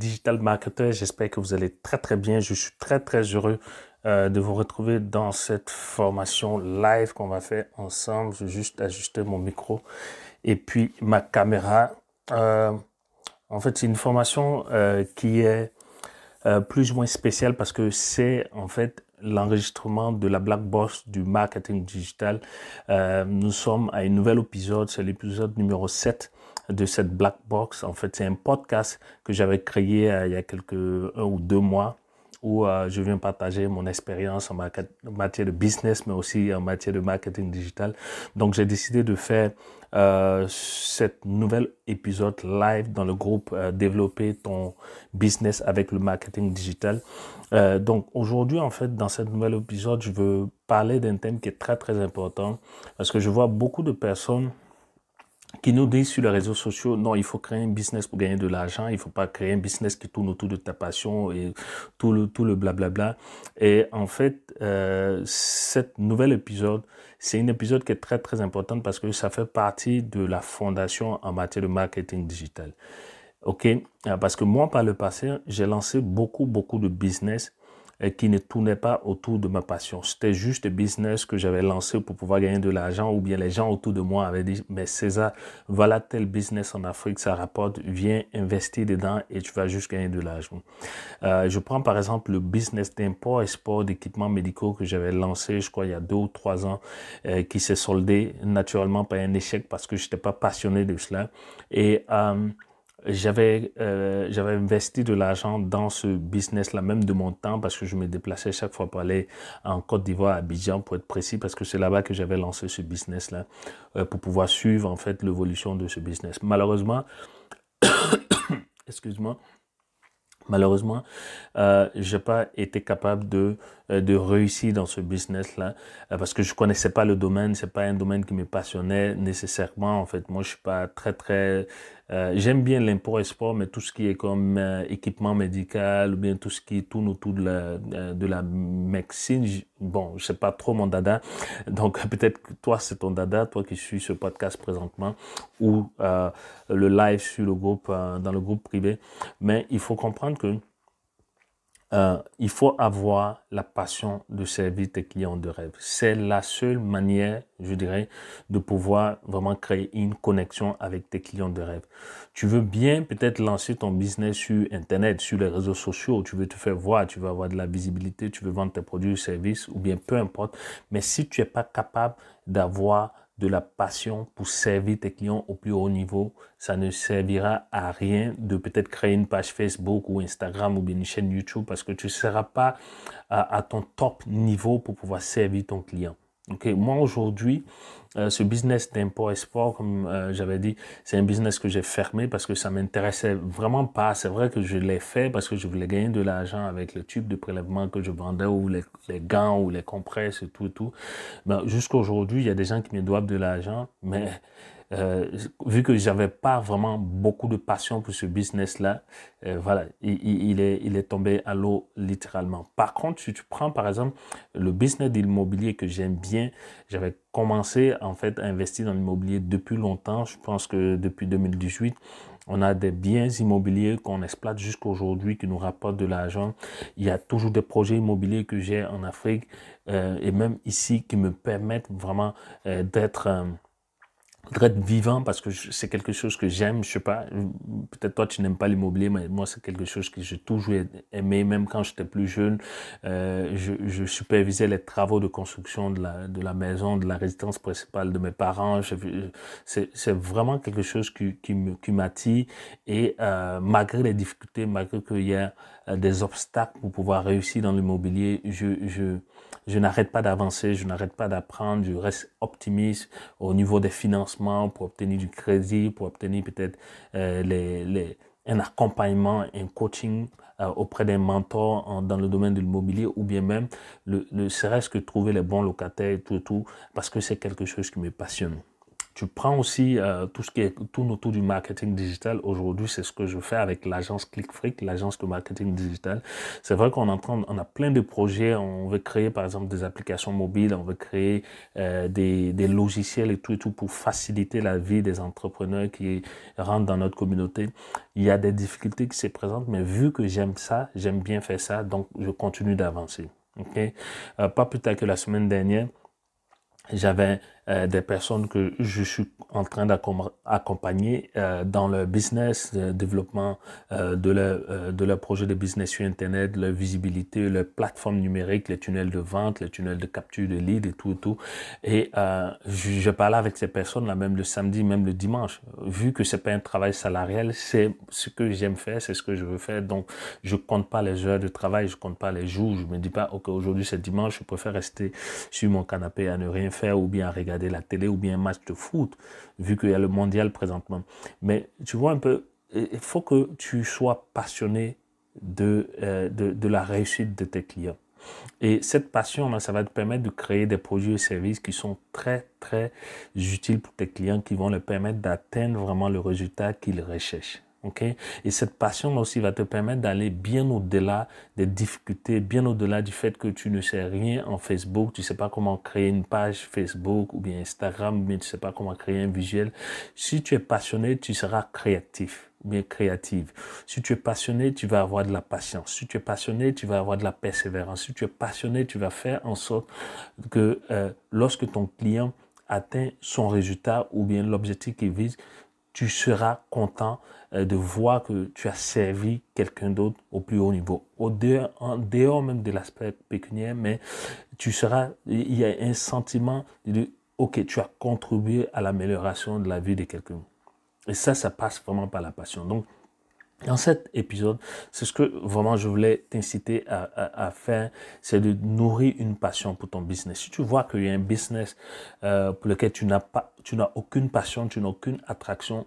Digital Marketer, j'espère que vous allez très très bien. Je suis très heureux de vous retrouver dans cette formation live qu'on va faire ensemble. Je vais juste ajuster mon micro et puis ma caméra. Euh, En fait, c'est une formation qui est plus ou moins spéciale parce que c'est en fait l'enregistrement de la Black Box du marketing digital. Nous sommes à un nouvel épisode, c'est l'épisode numéro 7 de cette Black Box. En fait, c'est un podcast que j'avais créé il y a un ou deux mois où je viens partager mon expérience en matière de business, mais aussi en matière de marketing digital. Donc, j'ai décidé de faire cet nouvel épisode live dans le groupe Développer ton business avec le marketing digital. Donc, aujourd'hui, en fait, dans cet nouvel épisode, je veux parler d'un thème qui est très important parce que je vois beaucoup de personnes qui nous disent sur les réseaux sociaux, non, il faut créer un business pour gagner de l'argent, il faut pas créer un business qui tourne autour de ta passion et tout le blablabla. Et en fait, cet nouvel épisode, c'est un épisode qui est très important parce que ça fait partie de la fondation en matière de marketing digital. OK? Parce que moi, par le passé, j'ai lancé beaucoup de business qui ne tournaient pas autour de ma passion. C'était juste des business que j'avais lancé pour pouvoir gagner de l'argent ou bien les gens autour de moi avaient dit, mais César, voilà tel business en Afrique, ça rapporte, viens investir dedans et tu vas juste gagner de l'argent. Je prends par exemple le business d'import-export d'équipements médicaux que j'avais lancé, je crois, il y a 2 ou 3 ans, qui s'est soldé naturellement par un échec parce que je n'étais pas passionné de cela. Et j'avais investi de l'argent dans ce business-là, même de mon temps, parce que je me déplaçais chaque fois pour aller en Côte d'Ivoire, à Abidjan, pour être précis, parce que c'est là-bas que j'avais lancé ce business-là, pour pouvoir suivre en fait l'évolution de ce business. Malheureusement, excuse-moi, malheureusement, j'ai pas été capable de réussir dans ce business-là parce que je connaissais pas le domaine. C'est pas un domaine qui me passionnait nécessairement. En fait, moi, je suis pas j'aime bien l'import-export, mais tout ce qui est comme équipement médical ou bien tout ce qui tourne autour de la médecine, bon, c'est pas trop mon dada. Donc, peut-être que toi, c'est ton dada, toi qui suis ce podcast présentement ou le live sur le groupe, dans le groupe privé. Mais il faut comprendre que il faut avoir la passion de servir tes clients de rêve. C'est la seule manière, je dirais, de pouvoir vraiment créer une connexion avec tes clients de rêve. Tu veux bien peut-être lancer ton business sur Internet, sur les réseaux sociaux, tu veux te faire voir, tu veux avoir de la visibilité, tu veux vendre tes produits ou services, ou bien peu importe. Mais si tu n'es pas capable d'avoir de la passion pour servir tes clients au plus haut niveau, ça ne servira à rien de peut-être créer une page Facebook ou Instagram ou bien une chaîne YouTube parce que tu ne seras pas à ton top niveau pour pouvoir servir ton client. Okay. Moi, aujourd'hui, ce business d'import-export, comme j'avais dit, c'est un business que j'ai fermé parce que ça m'intéressait vraiment pas. C'est vrai que je l'ai fait parce que je voulais gagner de l'argent avec le tube de prélèvement que je vendais ou les gants ou les compresses et tout. Ben, jusqu'à aujourd'hui, il y a des gens qui me doivent de l'argent, mais vu que j'avais pas vraiment beaucoup de passion pour ce business-là, voilà, il est tombé à l'eau littéralement. Par contre, si tu prends par exemple le business d'immobilier que j'aime bien, j'avais commencé en fait à investir dans l'immobilier depuis longtemps. Je pense que depuis 2018, on a des biens immobiliers qu'on exploite jusqu'à aujourd'hui qui nous rapportent de l'argent. Il y a toujours des projets immobiliers que j'ai en Afrique et même ici qui me permettent vraiment d'être vivant parce que c'est quelque chose que j'aime. Je sais pas, peut-être toi tu n'aimes pas l'immobilier, mais moi c'est quelque chose que j'ai toujours aimé. Même quand j'étais plus jeune, je supervisais les travaux de construction de la maison, de la résidence principale de mes parents. C'est vraiment quelque chose qui m'attire et malgré les difficultés, malgré qu'il y a des obstacles pour pouvoir réussir dans l'immobilier, je n'arrête pas d'avancer, je n'arrête pas d'apprendre, je reste optimiste au niveau des financements pour obtenir du crédit, pour obtenir peut-être un accompagnement, un coaching auprès d'un mentor dans le domaine de l'immobilier ou bien même serait-ce que trouver les bons locataires et tout, parce que c'est quelque chose qui me passionne. Tu prends aussi tout ce qui est tourne autour du marketing digital. Aujourd'hui, c'est ce que je fais avec l'agence ClickFreak, l'agence de marketing digital. C'est vrai on a plein de projets. On veut créer, par exemple, des applications mobiles. On veut créer des logiciels et tout pour faciliter la vie des entrepreneurs qui rentrent dans notre communauté. Il y a des difficultés qui se présentent, mais vu que j'aime ça, j'aime bien faire ça, donc je continue d'avancer. Okay? Pas plus tard que la semaine dernière, j'avais des personnes que je suis en train d'accompagner dans leur business, développement de leur projet de business sur Internet, leur visibilité, leur plateforme numérique, les tunnels de vente, les tunnels de capture de leads et tout. Et je parlais avec ces personnes-là même le samedi, même le dimanche. Vu que c'est pas un travail salarial, c'est ce que j'aime faire, c'est ce que je veux faire. Donc, je compte pas les heures de travail, je compte pas les jours. Je me dis pas, OK, aujourd'hui c'est dimanche, je préfère rester sur mon canapé à ne rien faire ou bien à regarder la télé ou bien un match de foot, vu qu'il y a le mondial présentement. Mais tu vois un peu, il faut que tu sois passionné de la réussite de tes clients. Et cette passion, ça va te permettre de créer des produits et services qui sont très, très utiles pour tes clients, qui vont leur permettre d'atteindre vraiment le résultat qu'ils recherchent. Okay? Et cette passion aussi va te permettre d'aller bien au-delà des difficultés, bien au-delà du fait que tu ne sais rien en Facebook, tu ne sais pas comment créer une page Facebook ou bien Instagram, mais tu ne sais pas comment créer un visuel. Si tu es passionné, tu seras créatif, bien créative. Si tu es passionné, tu vas avoir de la patience. Si tu es passionné, tu vas avoir de la persévérance. Si tu es passionné, tu vas faire en sorte que lorsque ton client atteint son résultat ou bien l'objectif qu'il vise, tu seras content de voir que tu as servi quelqu'un d'autre au plus haut niveau. En dehors même de l'aspect pécuniaire, mais il y a un sentiment de, OK, tu as contribué à l'amélioration de la vie de quelqu'un. Et ça passe vraiment par la passion. Donc, dans cet épisode, c'est ce que vraiment je voulais t'inciter à faire, c'est de nourrir une passion pour ton business. Si tu vois qu'il y a un business pour lequel tu n'as aucune passion, tu n'as aucune attraction,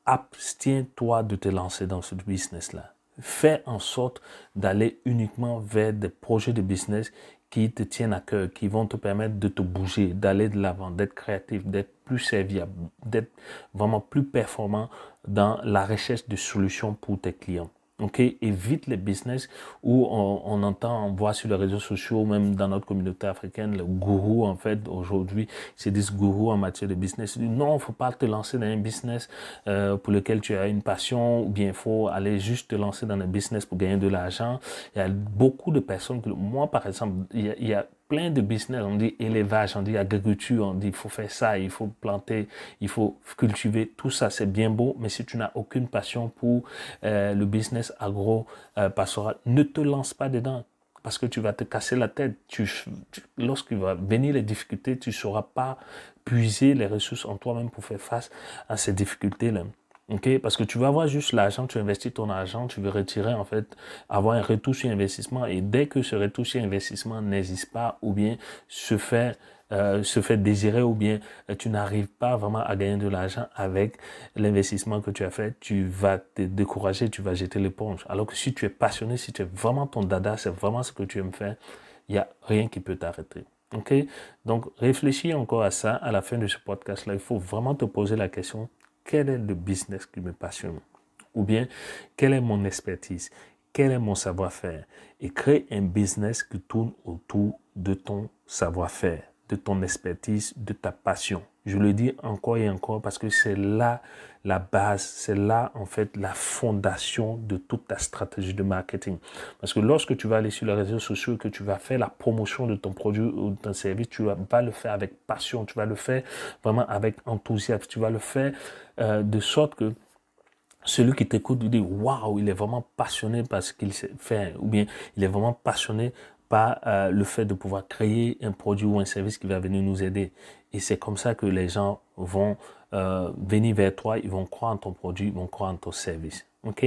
abstiens-toi de te lancer dans ce business-là. Fais en sorte d'aller uniquement vers des projets de business qui te tiennent à cœur, qui vont te permettre de te bouger, d'aller de l'avant, d'être créatif, d'être plus serviable, d'être vraiment plus performant dans la recherche de solutions pour tes clients. OK, évite les business où on voit sur les réseaux sociaux, même dans notre communauté africaine, le gourou, en fait, aujourd'hui, c'est des gourous en matière de business. Non, il ne faut pas te lancer dans un business pour lequel tu as une passion, ou bien il faut aller juste te lancer dans un business pour gagner de l'argent. Il y a beaucoup de personnes, moi par exemple, il y a plein de business, on dit élevage, on dit agriculture, on dit il faut faire ça, il faut planter, il faut cultiver, tout ça c'est bien beau, mais si tu n'as aucune passion pour le business agro-pastoral, ne te lance pas dedans parce que tu vas te casser la tête. Lorsqu'il va venir les difficultés, tu ne sauras pas puiser les ressources en toi-même pour faire face à ces difficultés-là. Okay? Parce que tu vas avoir juste l'argent, tu investis ton argent, tu veux retirer en fait, avoir un retour sur investissement et dès que ce retour sur investissement n'existe pas ou bien se fait désirer ou bien tu n'arrives pas vraiment à gagner de l'argent avec l'investissement que tu as fait, tu vas te décourager, tu vas jeter l'éponge. Alors que si tu es passionné, si tu es vraiment ton dada, c'est vraiment ce que tu aimes faire, il n'y a rien qui peut t'arrêter. Ok? Donc réfléchis encore à ça à la fin de ce podcast-là. Il faut vraiment te poser la question, quel est le business qui me passionne? Ou bien, quelle est mon expertise? Quel est mon savoir-faire? Et crée un business qui tourne autour de ton savoir-faire, de ton expertise, de ta passion. Je le dis encore et encore parce que c'est là la base, c'est là en fait la fondation de toute ta stratégie de marketing. Parce que lorsque tu vas aller sur les réseaux sociaux, que tu vas faire la promotion de ton produit ou de ton service, tu vas le faire avec passion, tu vas le faire vraiment avec enthousiasme, tu vas le faire de sorte que celui qui t'écoute lui dit waouh, il est vraiment passionné par ce qu'il sait faire, ou bien il est vraiment passionné par le fait de pouvoir créer un produit ou un service qui va venir nous aider. Et c'est comme ça que les gens vont venir vers toi, ils vont croire en ton produit, ils vont croire en ton service. Ok?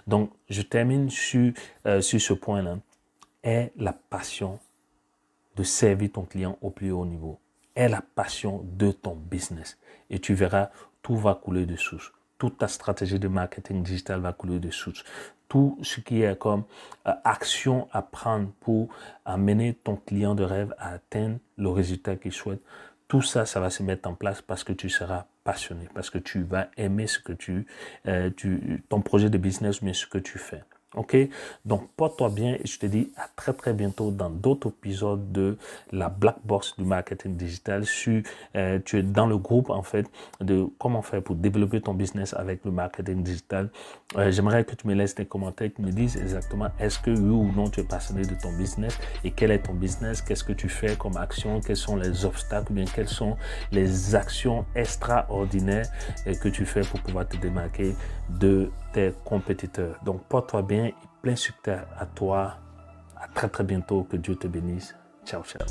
Donc, je termine sur ce point-là. Aie la passion de servir ton client au plus haut niveau. Aie la passion de ton business. Et tu verras, tout va couler de source. Toute ta stratégie de marketing digital va couler de source. Tout ce qui est comme action à prendre pour amener ton client de rêve à atteindre le résultat qu'il souhaite, tout ça, ça va se mettre en place parce que tu seras passionné, parce que tu vas aimer ce que ton projet de business, mais ce que tu fais. Ok, donc porte-toi bien et je te dis à très très bientôt dans d'autres épisodes de la Black Box du marketing digital. Tu es dans le groupe en fait de comment faire pour développer ton business avec le marketing digital. J'aimerais que tu me laisses des commentaires, que tu me dises exactement est-ce que oui ou non tu es passionné de ton business et quel est ton business, qu'est-ce que tu fais comme action, quels sont les obstacles ou bien quelles sont les actions extraordinaires que tu fais pour pouvoir te démarquer de tes compétiteurs. Donc porte-toi bien et plein succès à toi. À très très bientôt. Que Dieu te bénisse. Ciao, ciao.